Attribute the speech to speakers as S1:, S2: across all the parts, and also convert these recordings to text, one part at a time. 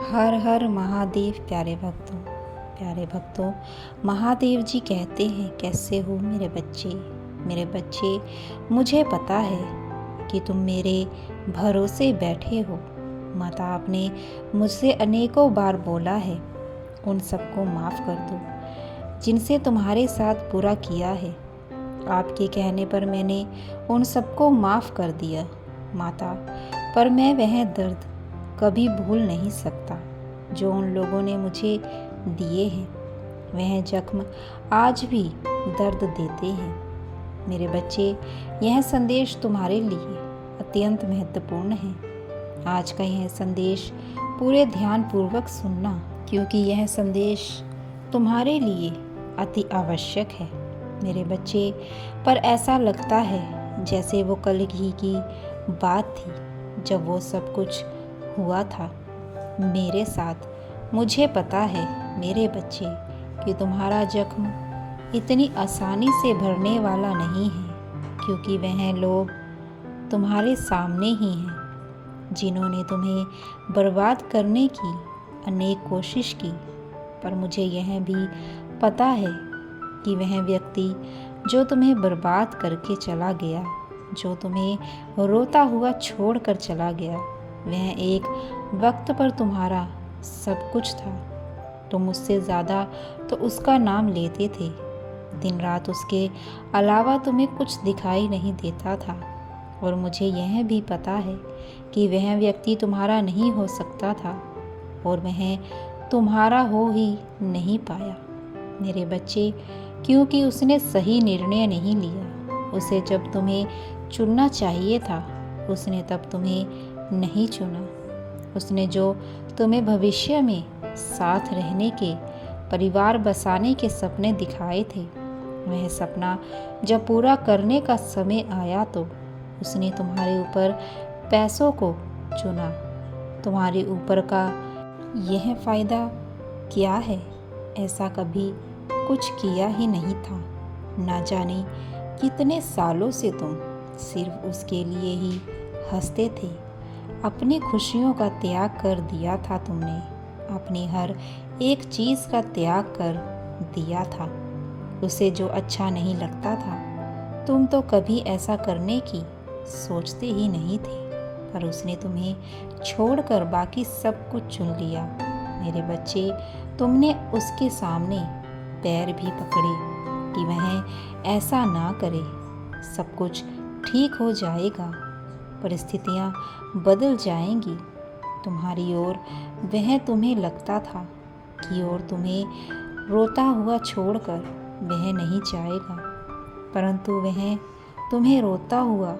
S1: हर हर महादेव। प्यारे भक्तों, महादेव जी कहते हैं, कैसे हो मेरे बच्चे। मुझे पता है कि तुम मेरे भरोसे बैठे हो। माता आपने मुझसे अनेकों बार बोला है, उन सबको माफ़ कर दो जिनसे तुम्हारे साथ बुरा किया है। आपके कहने पर मैंने उन सबको माफ़ कर दिया माता, पर मैं वह दर्द कभी भूल नहीं सकता जो उन लोगों ने मुझे दिए हैं। वह जख्म आज भी दर्द देते हैं। मेरे बच्चे, यह संदेश तुम्हारे लिए अत्यंत महत्वपूर्ण है। आज का यह संदेश पूरे ध्यानपूर्वक सुनना, क्योंकि यह संदेश तुम्हारे लिए अति आवश्यक है। मेरे बच्चे, पर ऐसा लगता है जैसे वो कल ही की बात थी जब वो सब कुछ हुआ था मेरे साथ। मुझे पता है मेरे बच्चे कि तुम्हारा जख्म इतनी आसानी से भरने वाला नहीं है, क्योंकि वह लोग तुम्हारे सामने ही हैं जिन्होंने तुम्हें बर्बाद करने की अनेक कोशिश की। पर मुझे यह भी पता है कि वह व्यक्ति जो तुम्हें बर्बाद करके चला गया, जो तुम्हें रोता हुआ छोड़ कर चला गया, वह एक वक्त पर तुम्हारा सब कुछ था। तुम उससे ज़्यादा तो उसका नाम लेते थे। दिन रात उसके अलावा तुम्हें कुछ दिखाई नहीं देता था। और मुझे यह भी पता है कि वह व्यक्ति तुम्हारा नहीं हो सकता था, और वह तुम्हारा हो ही नहीं पाया मेरे बच्चे, क्योंकि उसने सही निर्णय नहीं लिया। उसे जब तुम्हें चुनना चाहिए था, उसने तब तुम्हें नहीं चुना। उसने जो तुम्हें भविष्य में साथ रहने के, परिवार बसाने के सपने दिखाए थे, वह सपना जब पूरा करने का समय आया तो उसने तुम्हारे ऊपर पैसों को चुना। तुम्हारे ऊपर का यह फ़ायदा क्या है? ऐसा कभी कुछ किया ही नहीं था। ना जाने कितने सालों से तुम सिर्फ उसके लिए ही हंसते थे। अपनी खुशियों का त्याग कर दिया था तुमने। अपनी हर एक चीज़ का त्याग कर दिया था। उसे जो अच्छा नहीं लगता था, तुम तो कभी ऐसा करने की सोचते ही नहीं थे। पर उसने तुम्हें छोड़कर बाकी सब कुछ चुन लिया मेरे बच्चे। तुमने उसके सामने पैर भी पकड़े कि वह ऐसा ना करे। सब कुछ ठीक हो जाएगा, परिस्थितियाँ बदल जाएंगी तुम्हारी ओर। वह तुम्हें लगता था कि और तुम्हें रोता हुआ छोड़कर वह नहीं जाएगा, परंतु वह तुम्हें रोता हुआ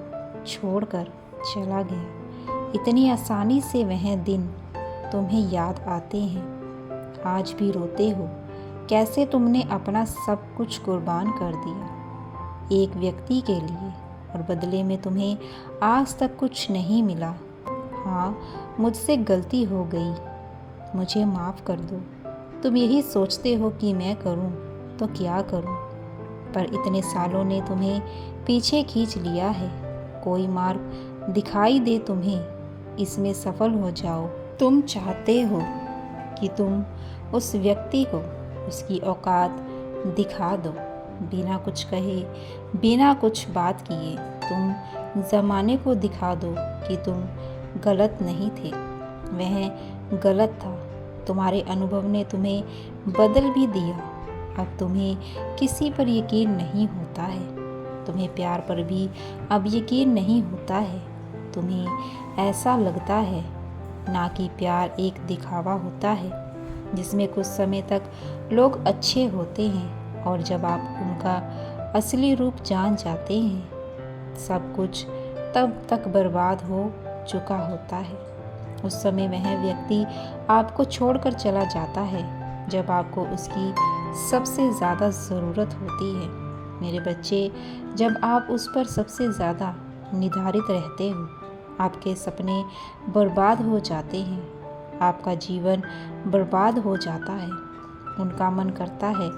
S1: छोड़कर चला गया। इतनी आसानी से वह दिन तुम्हें याद आते हैं। आज भी रोते हो कैसे तुमने अपना सब कुछ कुर्बान कर दिया एक व्यक्ति के लिए, और बदले में तुम्हें आज तक कुछ नहीं मिला। हाँ, मुझसे गलती हो गई, मुझे माफ़ कर दो। तुम यही सोचते हो कि मैं करूं तो क्या करूं, पर इतने सालों ने तुम्हें पीछे खींच लिया है। कोई मार्ग दिखाई दे तुम्हें, इसमें सफल हो जाओ। तुम चाहते हो कि तुम उस व्यक्ति को उसकी औकात दिखा दो, बिना कुछ कहे, बिना कुछ बात किए। तुम ज़माने को दिखा दो कि तुम गलत नहीं थे, वह गलत था। तुम्हारे अनुभव ने तुम्हें बदल भी दिया। अब तुम्हें किसी पर यकीन नहीं होता है। तुम्हें प्यार पर भी अब यकीन नहीं होता है। तुम्हें ऐसा लगता है ना कि प्यार एक दिखावा होता है, जिसमें कुछ समय तक लोग अच्छे होते हैं, और जब आप उनका असली रूप जान जाते हैं, सब कुछ तब तक बर्बाद हो चुका होता है। उस समय वह व्यक्ति आपको छोड़कर चला जाता है जब आपको उसकी सबसे ज़्यादा ज़रूरत होती है मेरे बच्चे। जब आप उस पर सबसे ज़्यादा निर्धारित रहते हो, आपके सपने बर्बाद हो जाते हैं, आपका जीवन बर्बाद हो जाता है। उनका मन करता है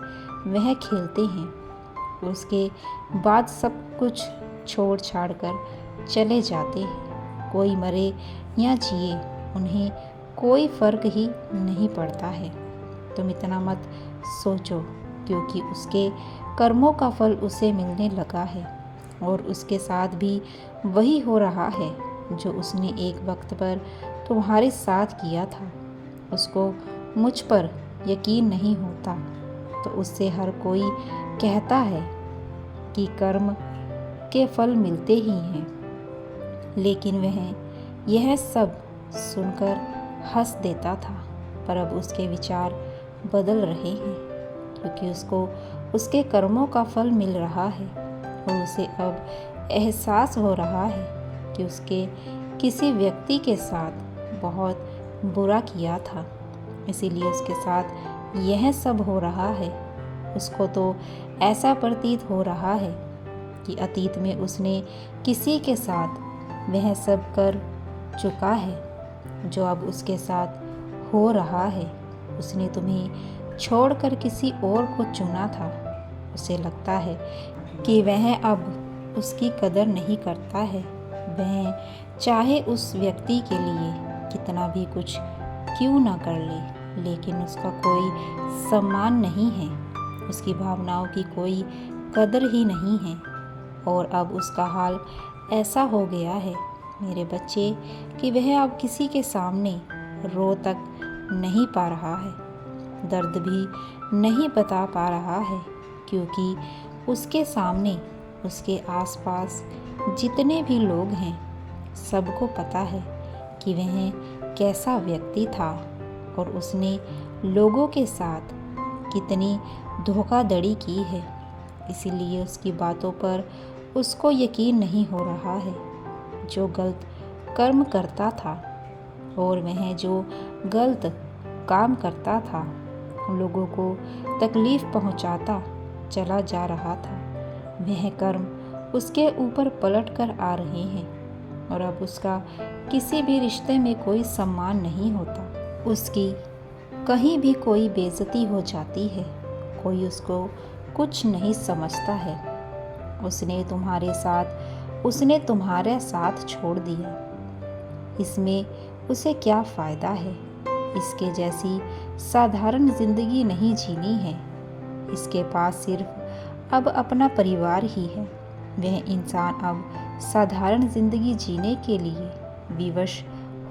S1: वह खेलते हैं, उसके बाद सब कुछ छोड़ छाड़ कर चले जाते हैं। कोई मरे या जिए, उन्हें कोई फ़र्क ही नहीं पड़ता है। तुम इतना मत सोचो, क्योंकि उसके कर्मों का फल उसे मिलने लगा है और उसके साथ भी वही हो रहा है जो उसने एक वक्त पर तुम्हारे साथ किया था। उसको मुझ पर यकीन नहीं होता तो उससे हर कोई कहता है कि कर्म के फल मिलते ही हैं, लेकिन वह यह सब सुनकर हंस देता था। पर अब उसके विचार बदल रहे हैं, क्योंकि उसको उसके कर्मों का फल मिल रहा है और उसे अब एहसास हो रहा है कि उसके किसी व्यक्ति के साथ बहुत बुरा किया था, इसीलिए उसके साथ यह सब हो रहा है। उसको तो ऐसा प्रतीत हो रहा है कि अतीत में उसने किसी के साथ वह सब कर चुका है जो अब उसके साथ हो रहा है। उसने तुम्हें छोड़कर किसी और को चुना था। उसे लगता है कि वह अब उसकी कदर नहीं करता है। वह चाहे उस व्यक्ति के लिए कितना भी कुछ क्यों ना कर ले, लेकिन उसका कोई सम्मान नहीं है, उसकी भावनाओं की कोई कदर ही नहीं है। और अब उसका हाल ऐसा हो गया है मेरे बच्चे कि वह अब किसी के सामने रो तक नहीं पा रहा है, दर्द भी नहीं बता पा रहा है, क्योंकि उसके सामने उसके आसपास जितने भी लोग हैं सबको पता है कि वह कैसा व्यक्ति था और उसने लोगों के साथ कितनी धोखाधड़ी की है। इसीलिए उसकी बातों पर उसको यकीन नहीं हो रहा है। जो गलत कर्म करता था और वह जो गलत काम करता था, लोगों को तकलीफ़ पहुंचाता चला जा रहा था, वह कर्म उसके ऊपर पलट कर आ रहे हैं और अब उसका किसी भी रिश्ते में कोई सम्मान नहीं होता। उसकी कहीं भी कोई बेइज्जती हो जाती है, कोई उसको कुछ नहीं समझता है। उसने तुम्हारे साथ छोड़ दिया। इसमें उसे क्या फ़ायदा है? इसके जैसी साधारण ज़िंदगी नहीं जीनी है। इसके पास सिर्फ अब अपना परिवार ही है। वह इंसान अब साधारण ज़िंदगी जीने के लिए विवश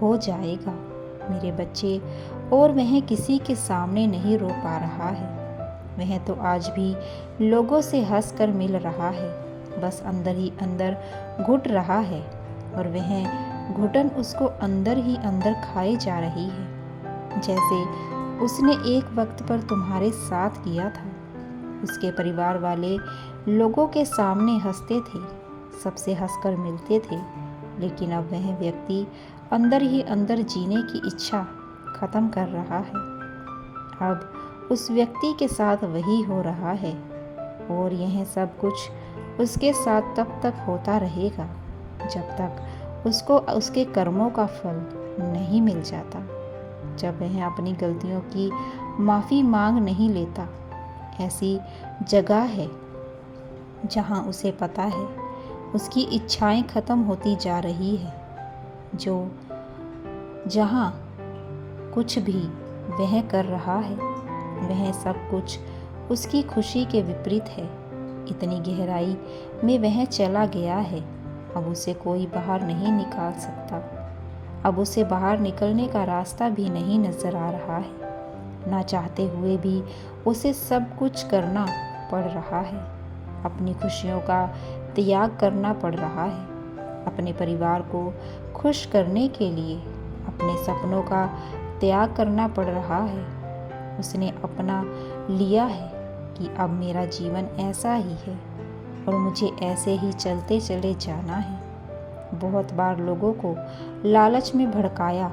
S1: हो जाएगा मेरे बच्चे, और वह किसी के सामने नहीं रो पा रहा है। वह तो आज भी लोगों से हंस कर मिल रहा है, बस अंदर ही अंदर घुट रहा है और वह घुटन उसको अंदर ही अंदर खाई जा रही है, जैसे उसने एक वक्त पर तुम्हारे साथ किया था। उसके परिवार वाले लोगों के सामने हंसते थे, सबसे हंसकर मिलते थे, लेकिन अब वह व्यक्ति अंदर ही अंदर जीने की इच्छा ख़त्म कर रहा है। अब उस व्यक्ति के साथ वही हो रहा है और यह सब कुछ उसके साथ तब तक होता रहेगा जब तक उसको उसके कर्मों का फल नहीं मिल जाता, जब वह अपनी गलतियों की माफ़ी मांग नहीं लेता। ऐसी जगह है जहाँ उसे पता है उसकी इच्छाएं ख़त्म होती जा रही है, जहाँ कुछ भी वह कर रहा है वह सब कुछ उसकी खुशी के विपरीत है। इतनी गहराई में वह चला गया है, अब उसे कोई बाहर नहीं निकाल सकता। अब उसे बाहर निकलने का रास्ता भी नहीं नज़र आ रहा है। ना चाहते हुए भी उसे सब कुछ करना पड़ रहा है। अपनी खुशियों का त्याग करना पड़ रहा है। अपने परिवार को खुश करने के लिए अपने सपनों का त्याग करना पड़ रहा है। उसने अपना लिया है कि अब मेरा जीवन ऐसा ही है और मुझे ऐसे ही चलते चले जाना है। बहुत बार लोगों को लालच में भड़काया,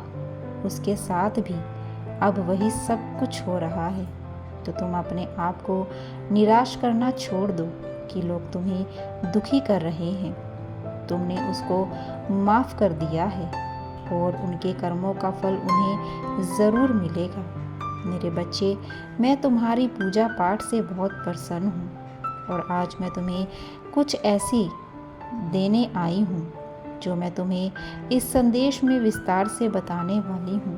S1: उसके साथ भी अब वही सब कुछ हो रहा है। तो तुम अपने आप को निराश करना छोड़ दो कि लोग तुम्हें दुखी कर रहे हैं। तुमने उसको माफ़ कर दिया है और उनके कर्मों का फल उन्हें ज़रूर मिलेगा। मेरे बच्चे, मैं तुम्हारी पूजा पाठ से बहुत प्रसन्न हूँ और आज मैं तुम्हें कुछ ऐसी देने आई हूँ जो मैं तुम्हें इस संदेश में विस्तार से बताने वाली हूँ।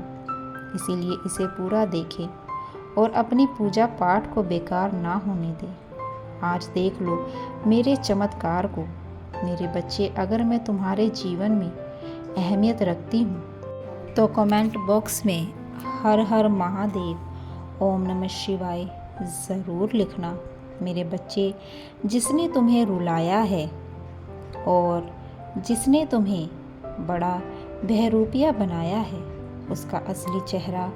S1: इसीलिए इसे पूरा देखें और अपनी पूजा पाठ को बेकार ना होने दें। आज देख लो मेरे चमत्कार को। मेरे बच्चे, अगर मैं तुम्हारे जीवन में अहमियत रखती हूँ तो कमेंट बॉक्स में हर हर महादेव, ओम नमः शिवाय ज़रूर लिखना। मेरे बच्चे, जिसने तुम्हें रुलाया है और जिसने तुम्हें बड़ा बहरूपिया बनाया है, उसका असली चेहरा,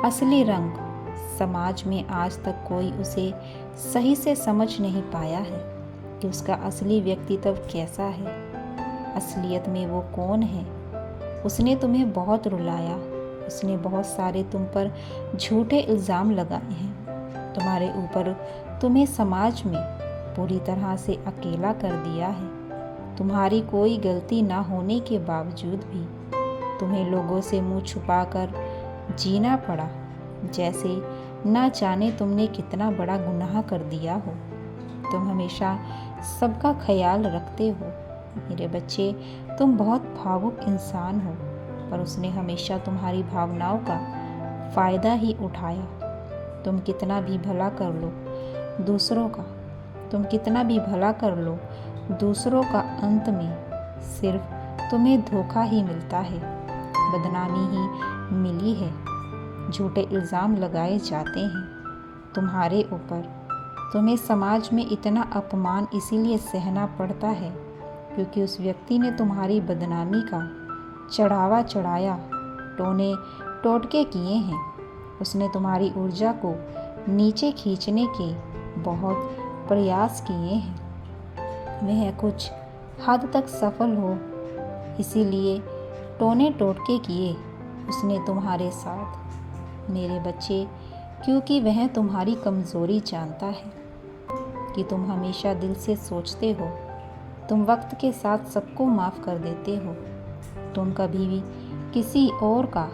S1: असली रंग समाज में आज तक कोई उसे सही से समझ नहीं पाया है कि उसका असली व्यक्तित्व कैसा है, असलियत में वो कौन है। उसने तुम्हें बहुत रुलाया, उसने बहुत सारे तुम पर झूठे इल्ज़ाम लगाए हैं, तुम्हारे ऊपर तुम्हें समाज में पूरी तरह से अकेला कर दिया है। तुम्हारी कोई गलती ना होने के बावजूद भी तुम्हें लोगों से मुंह छुपाकर जीना पड़ा, जैसे ना जाने तुमने कितना बड़ा गुनाह कर दिया हो। तुम हमेशा सबका ख्याल रखते हो। मेरे बच्चे, तुम बहुत भावुक इंसान हो, पर उसने हमेशा तुम्हारी भावनाओं का फ़ायदा ही उठाया। तुम कितना भी भला कर लो दूसरों का, तुम कितना भी भला कर लो दूसरों का, अंत में सिर्फ तुम्हें धोखा ही मिलता है, बदनामी ही मिली है। झूठे इल्ज़ाम लगाए जाते हैं तुम्हारे ऊपर। तुम्हें समाज में इतना अपमान इसीलिए सहना पड़ता है क्योंकि उस व्यक्ति ने तुम्हारी बदनामी का चढ़ावा चढ़ाया, टोने टोटके किए हैं। उसने तुम्हारी ऊर्जा को नीचे खींचने के बहुत प्रयास किए हैं। वह कुछ हद तक सफल हो, इसीलिए टोने टोटके किए उसने तुम्हारे साथ। मेरे बच्चे, क्योंकि वह तुम्हारी कमज़ोरी जानता है कि तुम हमेशा दिल से सोचते हो, तुम वक्त के साथ सबको माफ़ कर देते हो, तुम कभी भी किसी और का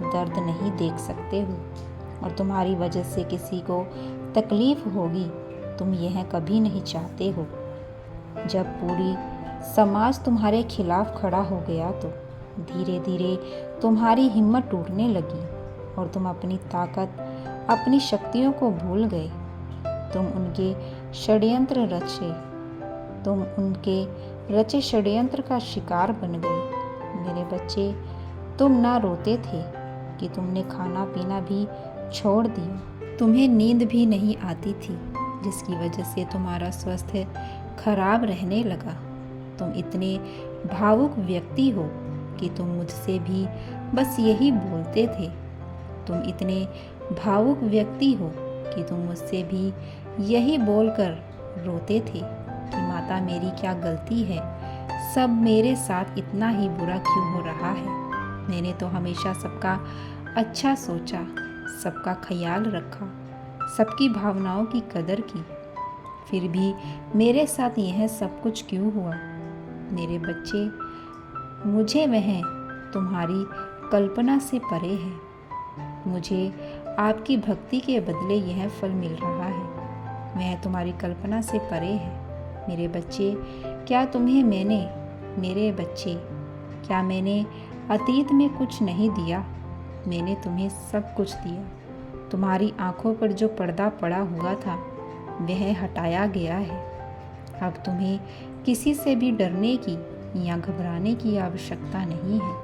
S1: दर्द नहीं देख सकते हो और तुम्हारी वजह से किसी को तकलीफ़ होगी तुम यह कभी नहीं चाहते हो। जब पूरी समाज तुम्हारे खिलाफ खड़ा हो गया तो धीरे धीरे तुम्हारी हिम्मत टूटने लगी और तुम अपनी ताकत, अपनी शक्तियों को भूल गए। तुम उनके रचे षड्यंत्र का शिकार बन गए। मेरे बच्चे, तुम ना रोते थे कि तुमने खाना पीना भी छोड़ दिया, तुम्हें नींद भी नहीं आती थी, जिसकी वजह से तुम्हारा स्वास्थ्य खराब रहने लगा। तुम इतने भावुक व्यक्ति हो कि तुम मुझसे भी बस यही बोलते थे। तुम इतने भावुक व्यक्ति हो कि तुम मुझसे भी यही बोलकर रोते थे कि माता, मेरी क्या गलती है, सब मेरे साथ इतना ही बुरा क्यों हो रहा है। मैंने तो हमेशा सबका अच्छा सोचा, सबका ख्याल रखा, सबकी भावनाओं की कदर की, फिर भी मेरे साथ यह सब कुछ क्यों हुआ। मेरे बच्चे, मुझे वह तुम्हारी कल्पना से परे है। मुझे आपकी भक्ति के बदले यह फल मिल रहा है, वह तुम्हारी कल्पना से परे है। मेरे बच्चे, क्या मैंने अतीत में कुछ नहीं दिया? मैंने तुम्हें सब कुछ दिया। तुम्हारी आंखों पर जो पर्दा पड़ा हुआ था वह हटाया गया है। अब तुम्हें किसी से भी डरने की या घबराने की आवश्यकता नहीं है।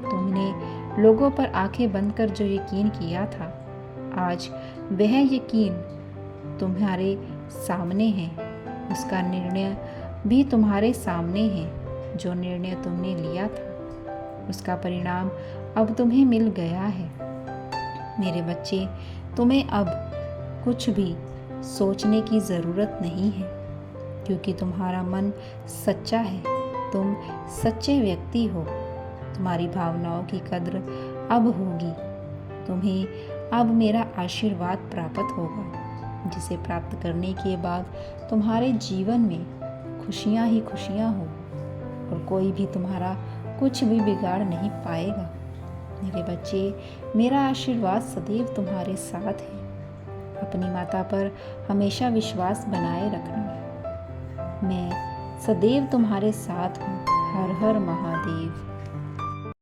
S1: तुमने लोगों पर आंखें बंद कर जो यकीन किया था, आज वह यकीन तुम्हारे सामने है। उसका निर्णय भी तुम्हारे सामने है। जो निर्णय तुमने लिया था उसका परिणाम अब तुम्हें मिल गया है। मेरे बच्चे, तुम्हें अब कुछ भी सोचने की ज़रूरत नहीं है क्योंकि तुम्हारा मन सच्चा है। तुम सच्चे व्यक्ति हो। तुम्हारी भावनाओं की कद्र अब होगी। तुम्हें अब मेरा आशीर्वाद प्राप्त होगा, जिसे प्राप्त करने के बाद तुम्हारे जीवन में खुशियाँ ही खुशियाँ हो और कोई भी तुम्हारा कुछ भी बिगाड़ नहीं पाएगा। मेरे बच्चे, मेरा आशीर्वाद सदैव तुम्हारे साथ है। अपनी माता पर हमेशा विश्वास बनाए रखना। मैं सदैव तुम्हारे साथ हूँ। हर हर महादेव।